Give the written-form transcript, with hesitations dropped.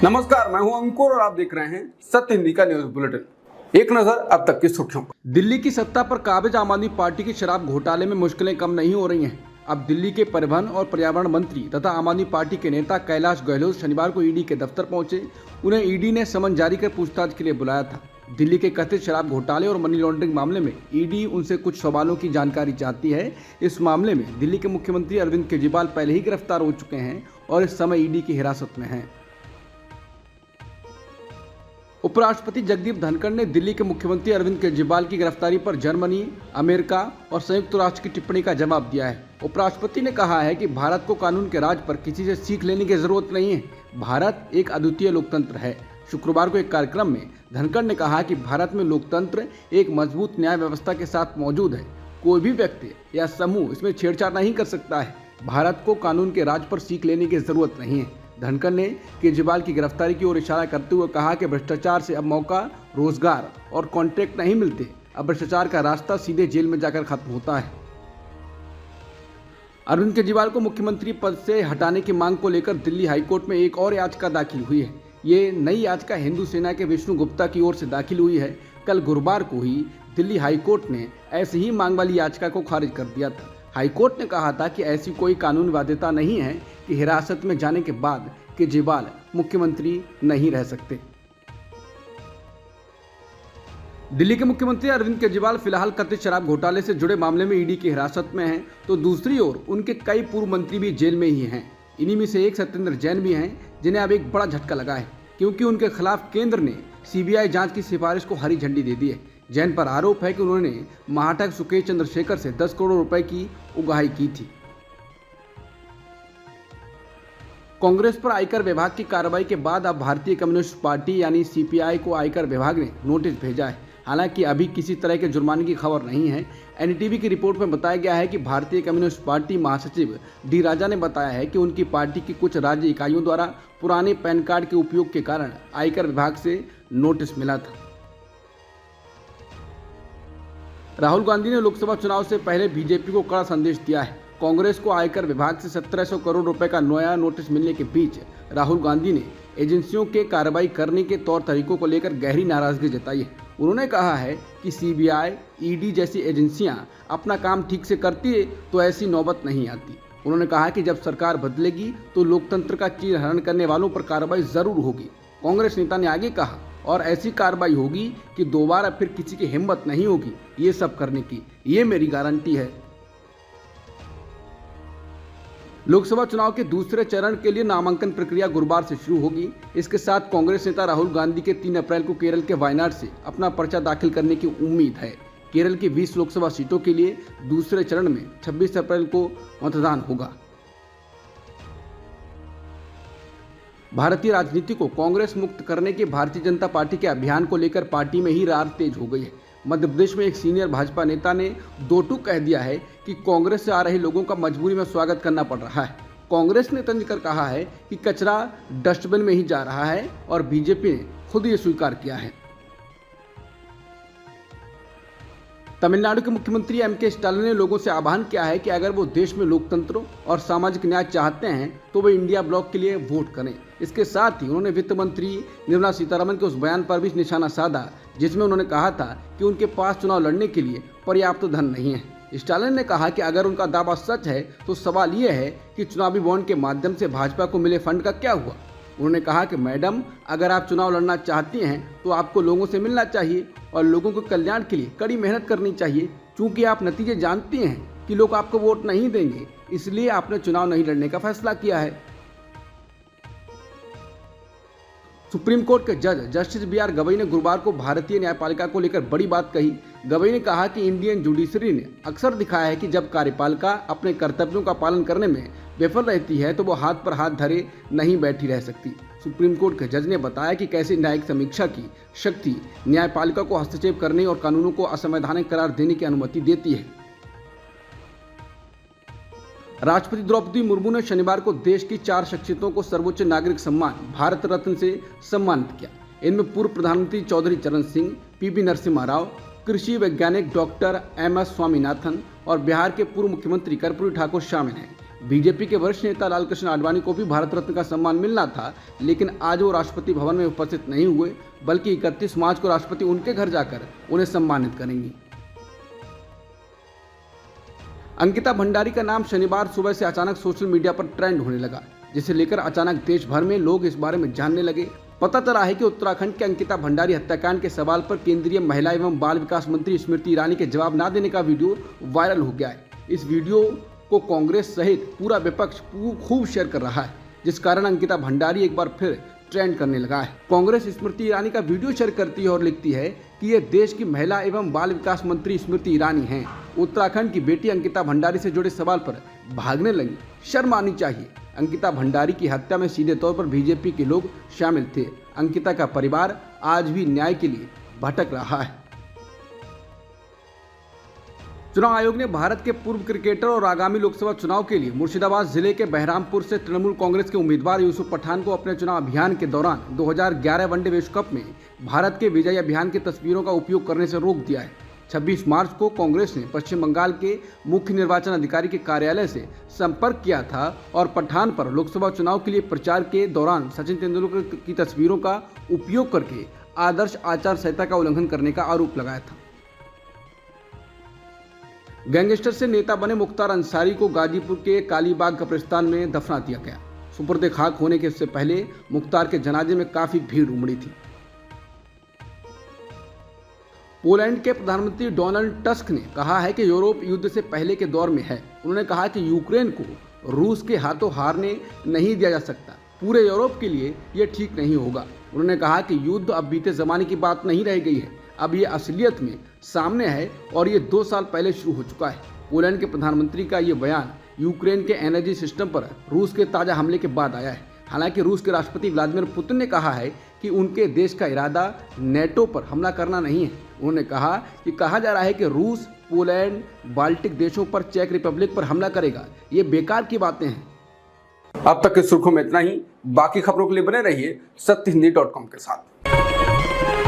नमस्कार, मैं हूं अंकुर और आप देख रहे हैं सत्य हिंदी का न्यूज बुलेटिन। एक नजर अब तक की सुर्खियों पर। दिल्ली की सत्ता पर काबिज आम आदमी पार्टी के शराब घोटाले में मुश्किलें कम नहीं हो रही हैं। अब दिल्ली के परिवहन और पर्यावरण मंत्री तथा आम आदमी पार्टी के नेता कैलाश गहलोत शनिवार को ईडी के दफ्तर पहुंचे। उन्हें ईडी ने समन जारी कर पूछताछ के लिए बुलाया था। दिल्ली के कथित शराब घोटाले और मनी लॉन्ड्रिंग मामले में ईडी उनसे कुछ सवालों की जानकारी चाहती है। इस मामले में दिल्ली के मुख्यमंत्री अरविंद केजरीवाल पहले ही गिरफ्तार हो चुके हैं और इस समय ईडी की हिरासत में हैं। उपराष्ट्रपति जगदीप धनखड़ ने दिल्ली के मुख्यमंत्री अरविंद केजरीवाल की गिरफ्तारी पर जर्मनी, अमेरिका और संयुक्त राष्ट्र की टिप्पणी का जवाब दिया है। उपराष्ट्रपति ने कहा है कि भारत को कानून के राज पर किसी से सीख लेने की जरूरत नहीं है। भारत एक अद्वितीय लोकतंत्र है। शुक्रवार को एक कार्यक्रम में धनखड़ ने कहा कि भारत में लोकतंत्र एक मजबूत न्याय व्यवस्था के साथ मौजूद है। कोई भी व्यक्ति या समूह इसमें छेड़छाड़ नहीं कर सकता है। भारत को कानून के राज पर सीख लेने की जरूरत नहीं है। धनखड़ ने केजरीवाल की गिरफ्तारी की ओर इशारा करते हुए कहा कि भ्रष्टाचार से अब मौका, रोजगार और कॉन्ट्रैक्ट नहीं मिलते। अब भ्रष्टाचार का रास्ता सीधे जेल में जाकर खत्म होता है। अरविंद केजरीवाल को मुख्यमंत्री पद से हटाने की मांग को लेकर दिल्ली हाईकोर्ट में एक और याचिका दाखिल हुई है। ये नई याचिका हिंदू सेना के विष्णु गुप्ता की ओर से दाखिल हुई है। कल गुरुवार को ही दिल्ली हाईकोर्ट ने ऐसी ही मांग वाली याचिका को खारिज कर दिया था। हाईकोर्ट ने कहा था कि ऐसी कोई कानूनी बाध्यता नहीं है कि हिरासत में जाने के बाद केजरीवाल मुख्यमंत्री नहीं रह सकते। दिल्ली के मुख्यमंत्री अरविंद केजरीवाल फिलहाल कथित शराब घोटाले से जुड़े मामले में ईडी की हिरासत में हैं, तो दूसरी ओर उनके कई पूर्व मंत्री भी जेल में ही हैं। इन्हीं में से एक सत्येंद्र जैन भी हैं, जिन्हें अब एक बड़ा झटका लगा है, क्योंकि उनके खिलाफ केंद्र ने सीबीआई जांच की सिफारिश को हरी झंडी दे दी है। जैन पर आरोप है कि उन्होंने महाटक सुकेश चंद्रशेखर से 10 करोड़ रुपए की उगाही की थी। कांग्रेस पर आयकर विभाग की कार्रवाई के बाद अब भारतीय कम्युनिस्ट पार्टी यानी सीपीआई को आयकर विभाग ने नोटिस भेजा है। हालांकि अभी किसी तरह के जुर्माने की खबर नहीं है। एनडीटीवी की रिपोर्ट में बताया गया है कि भारतीय कम्युनिस्ट पार्टी महासचिव डी राजा ने बताया है कि उनकी पार्टी की कुछ राज्य इकाइयों द्वारा पुराने पैन कार्ड के उपयोग के कारण आयकर विभाग से नोटिस मिला था। राहुल गांधी ने लोकसभा चुनाव से पहले बीजेपी को कड़ा संदेश दिया है। कांग्रेस को आयकर विभाग से 1700 करोड़ रुपए का नया नोटिस मिलने के बीच राहुल गांधी ने एजेंसियों के कार्रवाई करने के तौर तरीकों को लेकर गहरी नाराजगी जताई है। उन्होंने कहा है कि सीबीआई, ईडी जैसी एजेंसियां अपना काम ठीक से करती है तो ऐसी नौबत नहीं आती। उन्होंने कहा कि जब सरकार बदलेगी तो लोकतंत्र का चीरहरण करने वालों पर कार्रवाई जरूर होगी। कांग्रेस नेता ने आगे कहा, और ऐसी कार्रवाई होगी कि दोबारा फिर किसी की हिम्मत नहीं होगी ये सब करने की, ये मेरी गारंटी है। लोकसभा चुनाव के दूसरे चरण के लिए नामांकन प्रक्रिया गुरुवार से शुरू होगी। इसके साथ कांग्रेस नेता राहुल गांधी के 3 अप्रैल को केरल के वायनाड से अपना पर्चा दाखिल करने की उम्मीद है। केरल की 20 लोकसभा सीटों के लिए दूसरे चरण में 26 अप्रैल को मतदान होगा। भारतीय राजनीति को कांग्रेस मुक्त करने के भारतीय जनता पार्टी के अभियान को लेकर पार्टी में ही रार तेज हो गई है। मध्य प्रदेश में एक सीनियर भाजपा नेता ने दो टूक कह दिया है कि कांग्रेस से आ रहे लोगों का मजबूरी में स्वागत करना पड़ रहा है। कांग्रेस ने तंज कर कहा है कि कचरा डस्टबिन में ही जा रहा है और बीजेपी ने खुद ये स्वीकार किया है। तमिलनाडु के मुख्यमंत्री एम.के. स्टालिन ने लोगों से आह्वान किया है कि अगर वो देश में लोकतंत्र और सामाजिक न्याय चाहते हैं तो वे इंडिया ब्लॉक के लिए वोट करें। इसके साथ ही उन्होंने वित्त मंत्री निर्मला सीतारमण के उस बयान पर भी निशाना साधा जिसमें उन्होंने कहा था कि उनके पास चुनाव लड़ने के लिए पर्याप्त धन नहीं है। स्टालिन ने कहा कि अगर उनका दावा सच है तो सवाल ये है कि चुनावी बॉन्ड के माध्यम से भाजपा को मिले फंड का क्या हुआ। उन्होंने कहा कि मैडम, अगर आप चुनाव लड़ना चाहती हैं तो आपको लोगों से मिलना चाहिए और लोगों के कल्याण के लिए कड़ी मेहनत करनी चाहिए। चूंकि आप नतीजे जानती हैं कि लोग आपको वोट नहीं देंगे, इसलिए आपने चुनाव नहीं लड़ने का फैसला किया है। सुप्रीम कोर्ट के जज जस्टिस बी.आर. गवई ने गुरुवार को भारतीय न्यायपालिका को लेकर बड़ी बात कही। गवई ने कहा कि इंडियन जुडिशरी ने अक्सर दिखाया है कि जब कार्यपालिका अपने कर्तव्यों का पालन करने में विफल रहती है तो वो हाथ पर हाथ धरे नहीं बैठी रह सकती। सुप्रीम कोर्ट के जज ने बताया कि कैसे न्यायिक समीक्षा की शक्ति न्यायपालिका को हस्तक्षेप करने और कानूनों को असंवैधानिक करार देने की अनुमति देती है। राष्ट्रपति द्रौपदी मुर्मू ने शनिवार को देश की 4 शख्सियतों को सर्वोच्च नागरिक सम्मान भारत रत्न से सम्मानित किया। इनमें पूर्व प्रधानमंत्री चौधरी चरण सिंह, पी.वी. नरसिम्हा राव, कृषि वैज्ञानिक डॉक्टर M.S. स्वामीनाथन और बिहार के पूर्व मुख्यमंत्री कर्पूरी ठाकुर शामिल हैं। बीजेपी के वरिष्ठ नेता लालकृष्ण आडवाणी को भी भारत रत्न का सम्मान मिलना था, लेकिन आज वो राष्ट्रपति भवन में उपस्थित नहीं हुए, बल्कि 31 मार्च को राष्ट्रपति उनके घर जाकर उन्हें सम्मानित करेंगी। अंकिता भंडारी का नाम शनिवार सुबह से अचानक सोशल मीडिया पर ट्रेंड होने लगा, जिसे लेकर अचानक देश भर में लोग इस बारे में जानने लगे। पता चला है कि उत्तराखंड के अंकिता भंडारी हत्याकांड के सवाल पर केंद्रीय महिला एवं बाल विकास मंत्री स्मृति ईरानी के जवाब न देने का वीडियो वायरल हो गया है। इस वीडियो को कांग्रेस सहित पूरा विपक्ष खूब शेयर कर रहा है, जिस कारण अंकिता भंडारी एक बार फिर ट्रेंड करने लगा है। कांग्रेस स्मृति ईरानी का वीडियो शेयर करती है और लिखती है कि ये देश की महिला एवं बाल विकास मंत्री स्मृति ईरानी हैं। उत्तराखंड की बेटी अंकिता भंडारी से जुड़े सवाल पर भागने लगी, शर्म आनी चाहिए। अंकिता भंडारी की हत्या में सीधे तौर पर बीजेपी के लोग शामिल थे। अंकिता का परिवार आज भी न्याय के लिए भटक रहा है। चुनाव आयोग ने भारत के पूर्व क्रिकेटर और आगामी लोकसभा चुनाव के लिए मुर्शिदाबाद जिले के बहरामपुर से तृणमूल कांग्रेस के उम्मीदवार यूसुफ पठान को अपने चुनाव अभियान के दौरान 2011 वनडे विश्व कप में भारत के विजयी अभियान की तस्वीरों का उपयोग करने से रोक दिया है। 26 मार्च को कांग्रेस ने पश्चिम बंगाल के मुख्य निर्वाचन अधिकारी के कार्यालय से संपर्क किया था और पठान पर लोकसभा चुनाव के लिए प्रचार के दौरान सचिन तेंदुलकर की तस्वीरों का उपयोग करके आदर्श आचार संहिता का उल्लंघन करने का आरोप लगाया था। गैंगस्टर से नेता बने मुख्तार अंसारी को गाजीपुर के कालीबाग कब्रिस्तान में दफना दिया गया। सुपुर्द खाक होने के इससे पहले मुख्तार के जनाजे में काफी भीड़ उमड़ी थी। पोलैंड के प्रधानमंत्री डोनाल्ड टस्क ने कहा है कि यूरोप युद्ध से पहले के दौर में है। उन्होंने कहा कि यूक्रेन को रूस के हाथों हारने नहीं दिया जा सकता। पूरे यूरोप के लिए यह ठीक नहीं होगा। उन्होंने कहा कि युद्ध अब बीते जमाने की बात नहीं रह गई है, अब ये असलियत में सामने है और ये 2 साल पहले शुरू हो चुका है। पोलैंड के प्रधानमंत्री का ये बयान यूक्रेन के एनर्जी सिस्टम पर रूस के ताज़ा हमले के बाद आया है। हालांकि रूस के राष्ट्रपति व्लादिमीर पुतिन ने कहा है कि उनके देश का इरादा नेटो पर हमला करना नहीं है। उन्होंने कहा कि कहा जा रहा है कि रूस पोलैंड बाल्टिक देशों पर चेक रिपब्लिक पर हमला करेगा। ये बेकार की बातें हैं। अब तक की सुर्खियों में इतना ही। बाकी खबरों के लिए बने रहिए सत्यहिंदी.com के साथ।